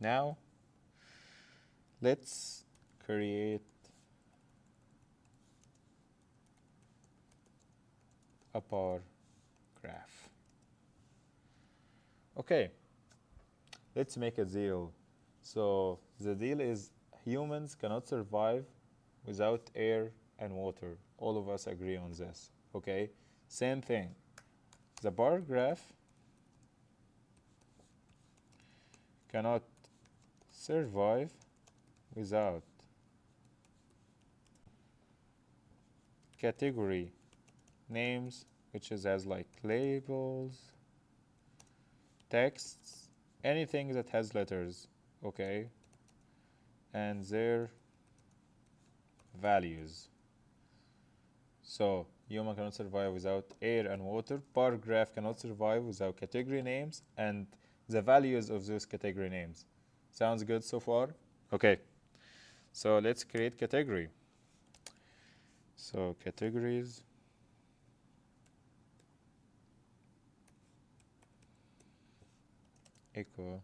Now let's create a bar graph. Okay, let's make a deal. So the deal is humans cannot survive without air and water. All of us agree on this. Okay, same thing. The bar graph cannot survive without category names, which is as like labels, texts, anything that has letters, okay, and their values. So human cannot survive without air and water. Bar graph cannot survive without category names and the values of those category names. Sounds good so far? Okay, so let's create category. So categories equal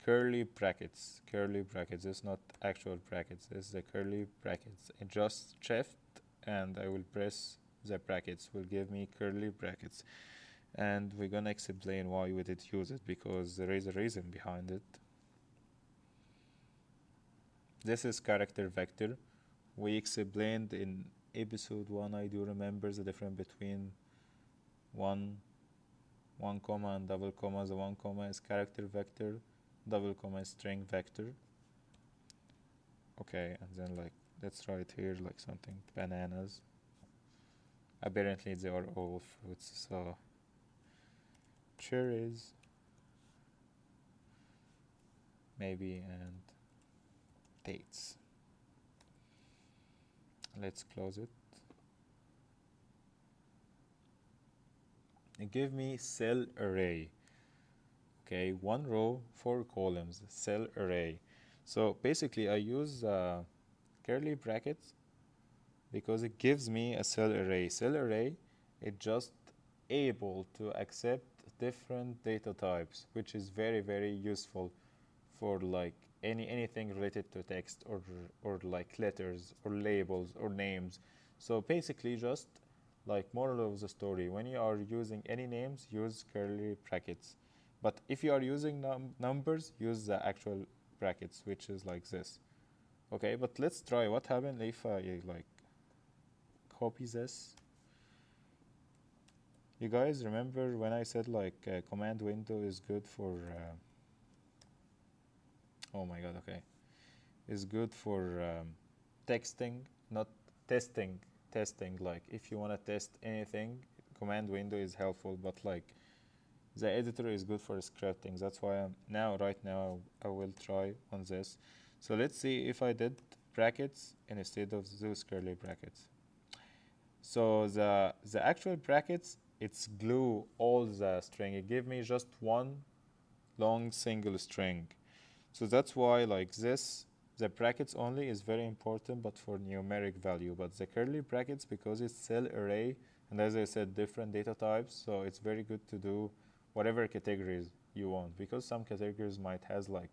curly brackets. Curly brackets. This is not actual brackets. This is the curly brackets. I just shift and I will press the brackets. Will give me curly brackets. And we're gonna explain why we did use it because there is a reason behind it. This is character vector. We explained in episode 1, I do remember the difference between one comma and double comma. The one comma is character vector, double comma is string vector. Okay, and then like let's write here like something bananas. Apparently they are all fruits, so cherries maybe and dates. Let's close it. It give me cell array. Okay, 1 row, 4 columns, cell array. So basically I use curly brackets because it gives me a cell array. Cell array is just able to accept different data types, which is very, very useful for like anything related to text or like letters or labels or names. So basically just like moral of the story, when you are using any names, use curly brackets. But if you are using numbers, use the actual brackets, which is like this. Okay, but let's try what happens if I like copy this. You guys remember when I said like command window is good for oh my god, okay, is good for texting, not testing. Like if you want to test anything, command window is helpful, but like the editor is good for scripting. That's why right now I will try on this. So let's see if I did brackets instead of those curly brackets. So the actual brackets, it's glue all the string. It give me just one long single string. So that's why like this, the brackets only is very important, but for numeric value. But the curly brackets, because it's cell array, and as I said, different data types, so it's very good to do whatever categories you want, because some categories might has like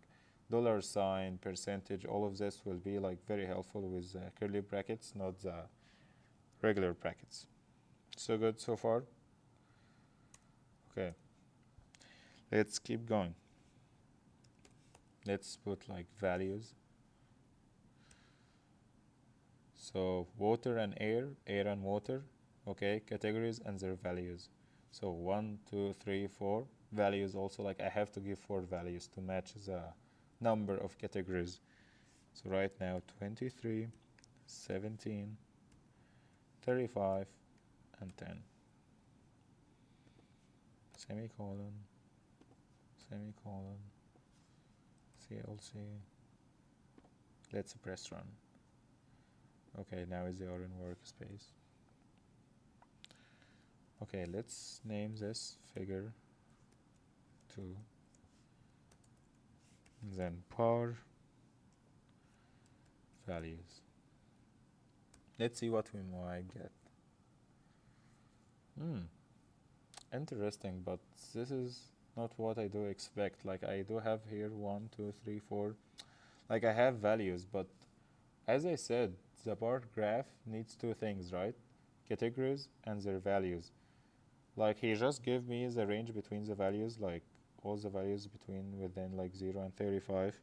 dollar sign, percentage, all of this will be like very helpful with curly brackets, not the regular brackets. So good so far? Okay, let's keep going. Let's put like values. So water and air and water, okay, categories and their values. So 1, 2, 3, 4 values also, like I have to give 4 values to match the number of categories. So right now 23, 17, 35, and 10. Semicolon, semicolon, CLC. Let's press run. Okay, now is the in workspace. Okay, let's name this figure 2. Then par values. Let's see what we might get. Interesting, but this is not what I do expect. Like I do have here 1, 2, 3, 4. Like I have values, but as I said, the bar graph needs two things, right? Categories and their values. Like he just gave me the range between the values, like all the values between within like 0 and 35,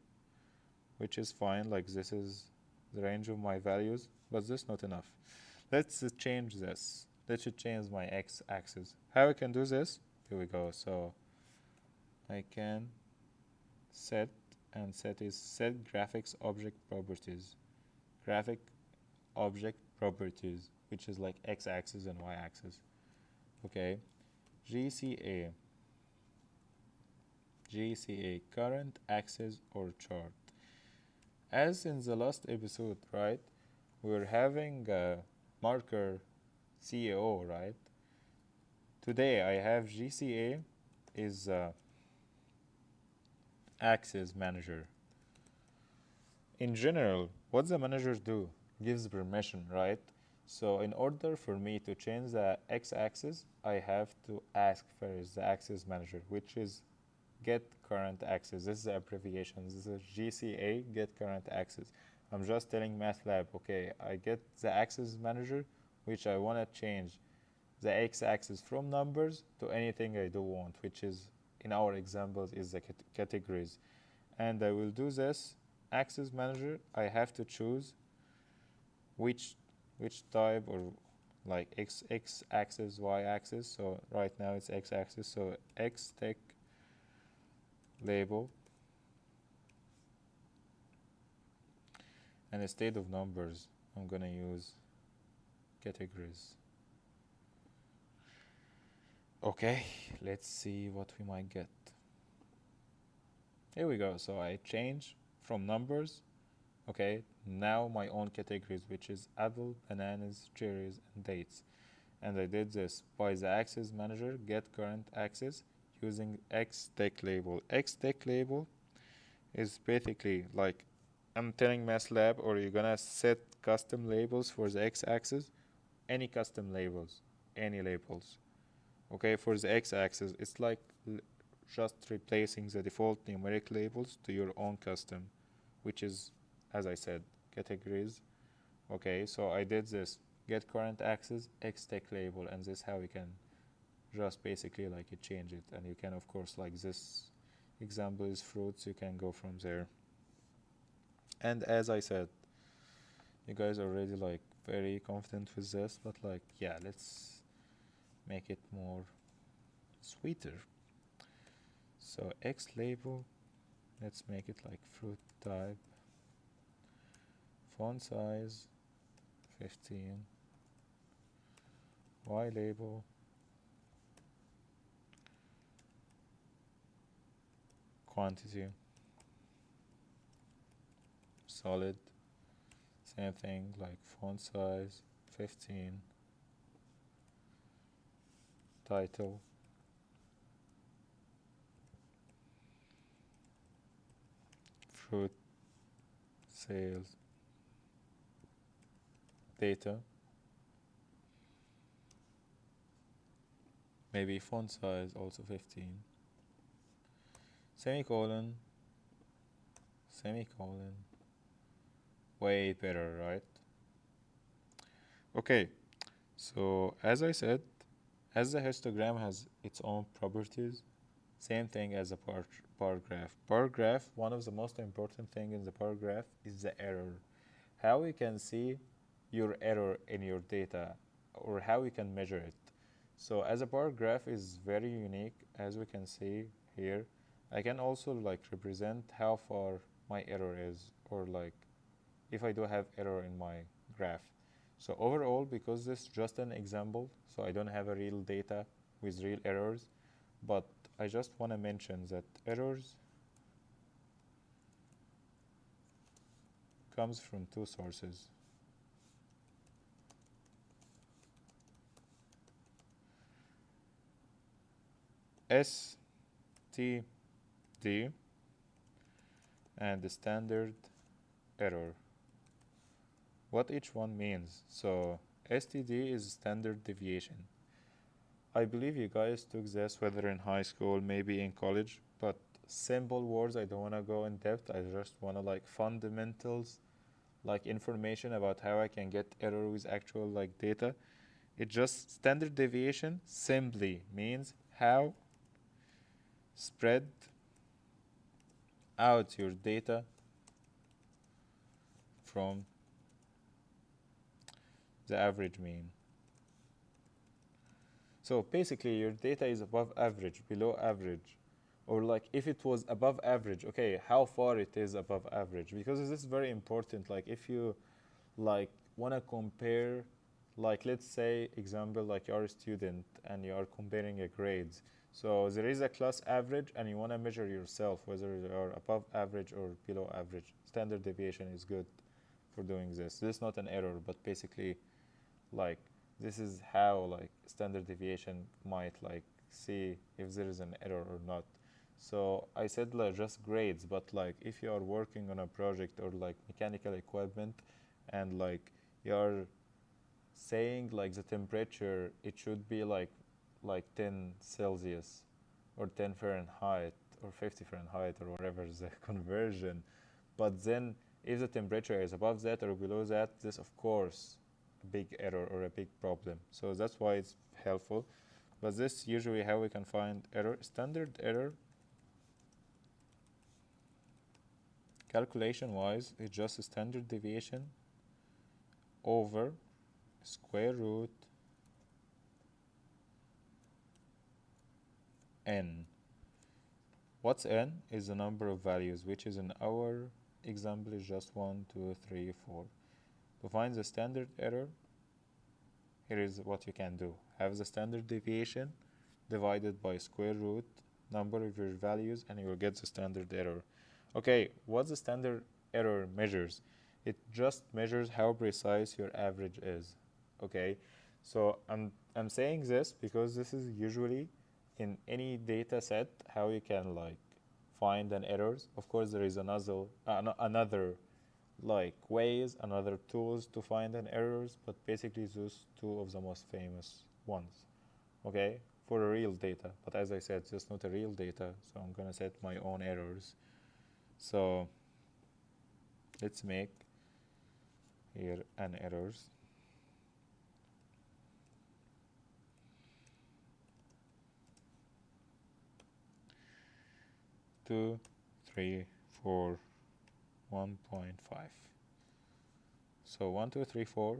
which is fine. Like this is the range of my values, but this not enough. Let's change this. Let's change my x-axis. How I can do this? Here we go. So I can set, and set is set graphics object properties. Graphic object properties, which is like x-axis and y-axis. Okay. GCA. GCA, current axis or chart. As in the last episode, right? We're having a marker CEO, right? Today I have GCA is axis manager. In general, what the manager do? Gives permission, right? So in order for me to change the x-axis, I have to ask first the axis manager, which is get current axis. This is the abbreviation. This is GCA, get current axis. I'm just telling MATLAB, okay, I get the axis manager, which I want to change the x-axis from numbers to anything I do want, which is, in our examples, is the categories. And I will do this axis manager. I have to choose which type, or like x-axis, y-axis. So right now it's x-axis, so XTickLabel. And instead of numbers, I'm gonna use categories. Okay, let's see what we might get. Here we go. So I change from numbers. Okay, now my own categories, which is apple, bananas, cherries, and dates. And I did this by the axis manager, get current axis, using XTickLabel. XTickLabel is basically like I'm telling MATLAB, or you're gonna set custom labels for the x-axis, any custom labels, any labels. Okay, for the x-axis, it's like just replacing the default numeric labels to your own custom, which is, as I said, categories. Okay, so I did this, get current axis, XTickLabel, and this is how we can just basically like you change it. And you can, of course, like this example is fruits, you can go from there. And as I said, you guys are already like very confident with this, but like, yeah, let's make it more sweeter. So X label, let's make it like fruit type, font size 15, Y label, quantity, solid, same thing, like font size 15, title, fruit, sales, data, maybe font size also 15, semicolon, semicolon, way better, right? Okay, so as I said, as the histogram has its own properties, same thing as a bar graph. Bar graph, one of the most important thing in the bar graph is the error. How we can see your error in your data, or how we can measure it. So as a bar graph is very unique, as we can see here. I can also like represent how far my error is, or like if I do have error in my graph. So overall, because this is just an example, so I don't have a real data with real errors, but I just want to mention that errors comes from two sources. STD and the standard error. What each one means. So STD is standard deviation. I believe you guys took this whether in high school, maybe in college, but simple words. I don't want to go in depth. I just want to like fundamentals, like information about how I can get error with actual like data. It just standard deviation simply means how spread out your data from the average mean. So basically your data is above average, below average, or like if it was above average, okay, how far it is above average, because this is very important. Like if you like want to compare, like let's say example, like you're a student and you are comparing a grades, so there is a class average and you want to measure yourself whether you are above average or below average. Standard deviation is good for doing this. This is not an error, but basically like this is how like standard deviation might like see if there is an error or not. So I said like just grades, but like if you are working on a project or like mechanical equipment and like you're saying like the temperature, it should be like 10 Celsius or 10 Fahrenheit or 50 Fahrenheit or whatever the conversion. But then if the temperature is above that or below that, this of course a big error or a big problem. So that's why it's helpful. But this usually how we can find error. Standard error calculation wise is just a standard deviation over square root n. What's n? Is the number of values, which is in our example is just 1, 2, 3, 4. To find the standard error, here is what you can do. Have the standard deviation divided by square root number of your values and you will get the standard error. Okay, what the standard error measures? It just measures how precise your average is. Okay, so I'm saying this because this is usually in any data set how you can like find an errors. Of course, there is another like ways, another tools to find an errors, but basically those two of the most famous ones. Okay, for a real data. But as I said, it's not a real data, so I'm gonna set my own errors. So let's make here an errors. 2, 3, 4, 1.5. So 1, 2, 3, 4.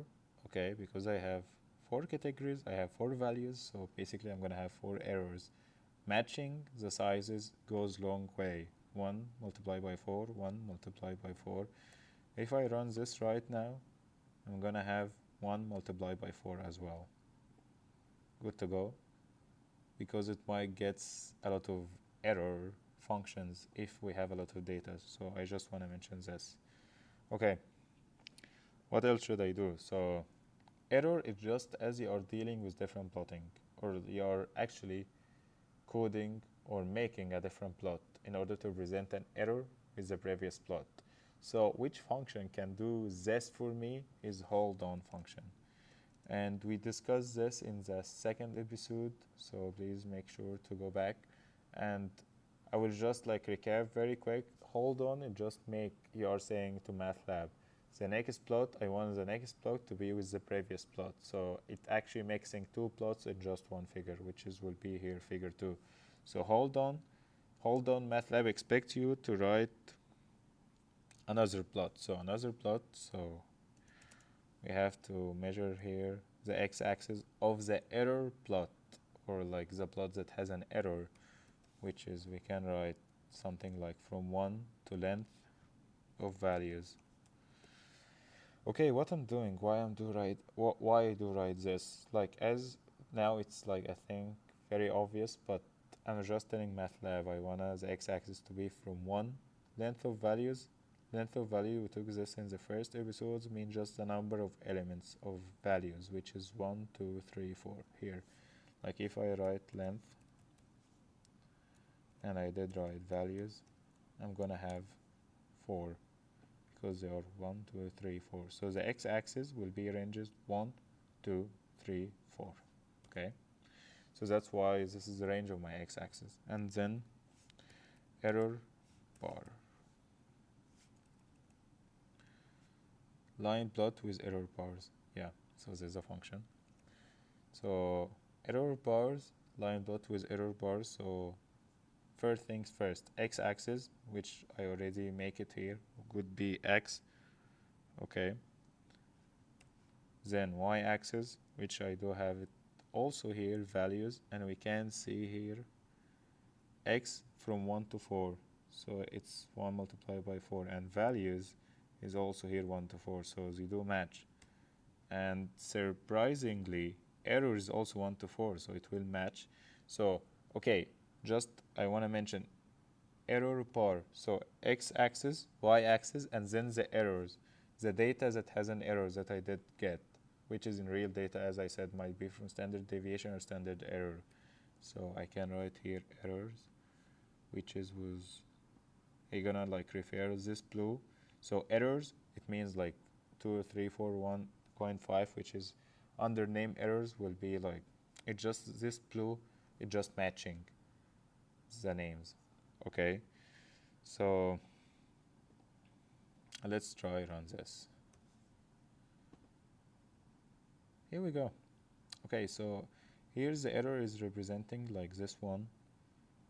Okay, because I have 4 categories, I have 4 values, so basically I'm gonna have 4 errors. Matching the sizes goes long way. 1 multiplied by 4, 1 multiplied by 4. If I run this right now, I'm gonna have 1 multiplied by 4 as well. Good to go, because it might get a lot of error functions if we have a lot of data. So I just want to mention this. Okay, what else should I do? So error is just as you are dealing with different plotting, or you are actually coding or making a different plot in order to present an error with the previous plot. So which function can do this for me is hold on function. And we discussed this in the second episode, so please make sure to go back. And I will just like recap very quick. Hold on and just make, you are saying to MATLAB, the next plot, I want the next plot to be with the previous plot. So it actually mixing 2 plots in just one figure, which is will be here figure 2. So hold on, MATLAB expects you to write another plot. So another plot, so we have to measure here the x-axis of the error plot, or like the plot that has an error, which is we can write something like from 1 to length of values. Okay, what I'm doing, why I do write this, like as now it's like I think very obvious, but I'm just telling MATLAB I want the x-axis to be from 1 length of values. Length of value, we took this in the first episodes, means just the number of elements of values, which is 1, 2, 3, 4 here. Like if I write length and I did write values, I'm gonna have 4 because they are 1, 2, 3, 4. So the x-axis will be ranges 1, 2, 3, 4. Okay. So that's why this is the range of my x-axis. And then error bar. Line plot with error bars. Yeah, so there's a function. So error bars, line plot with error bars. So first things first, x-axis, which I already make it here, would be x. Okay. Then y-axis, which I do have it also here, values, and we can see here x from 1 to 4. So it's 1 multiplied by 4, and values is also here 1 to 4, so they do match. And surprisingly, error is also 1 to 4, so it will match. So okay, just I want to mention error bar. So x-axis, y-axis, and then the errors, the data that has an error that I did get, which is in real data, as I said, might be from standard deviation or standard error. So I can write here errors, which is was you're gonna like refer this blue. So errors, it means like 2, 3, 4, 1.5, which is under name errors will be like, it just this blue, it just matching the names. Okay, so let's try run this. Here we go. Okay, so here's the error is representing like this one,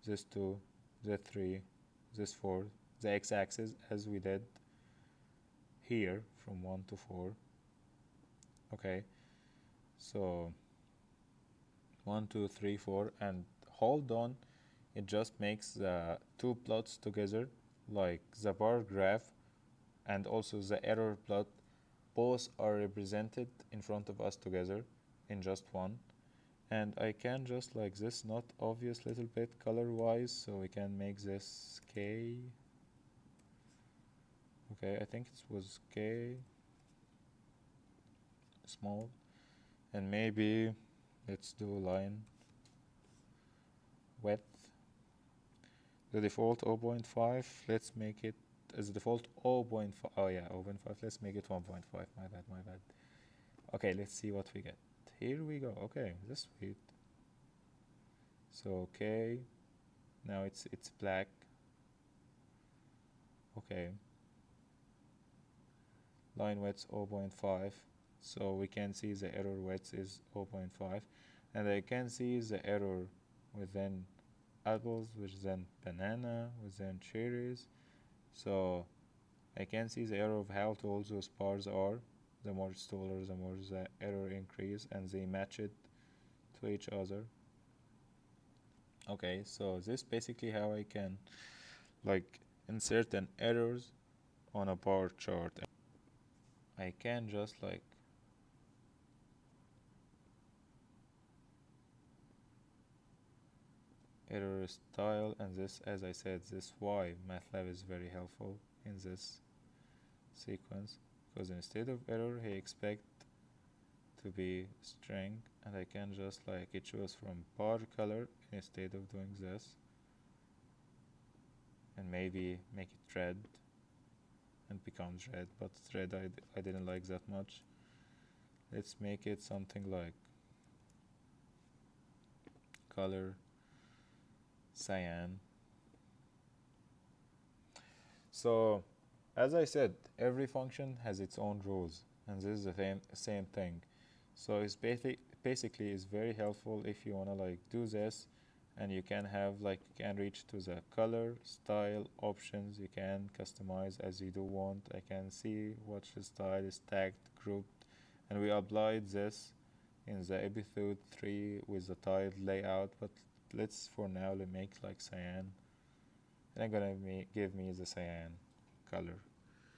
this 2, this 3, this 4, the x-axis as we did here from 1 to 4. Okay, so 1, 2, 3, 4, and hold on, it just makes the two plots together, like the bar graph and also the error plot, both are represented in front of us together in just one. And I can just like this, not obvious little bit color wise, so we can make this K. Okay, I think it was K small, and maybe let's do line width, the default 0.5, let's make it as default 0.5. Oh yeah, 0.5, let's make it 1.5. My bad. Okay, let's see what we get. Here we go. Okay, that's sweet. So okay, now it's black. Okay, line width 0.5, so we can see the error width is 0.5, and I can see the error within apples, within banana, within cherries. So I can see the error of how tall those bars are. The more it's taller, the more the error increase, and they match it to each other. Okay, so this basically how I can like insert an errors on a bar chart. I can just like error style, and this, as I said, this why MATLAB is very helpful in this sequence, because instead of error he expect to be string, and I can just like it choose from bar color instead of doing this, and maybe make it red and becomes red, but red I didn't like that much. Let's make it something like color cyan. So as I said, every function has its own rules, and this is the same thing. So it's basically is very helpful if you want to like do this, and you can have like you can reach to the color style options, you can customize as you do want. I can see what the style is tagged, grouped, and we applied this in the episode 3 with the tiled layout, but let's for now make like cyan, and I'm gonna give me the cyan color.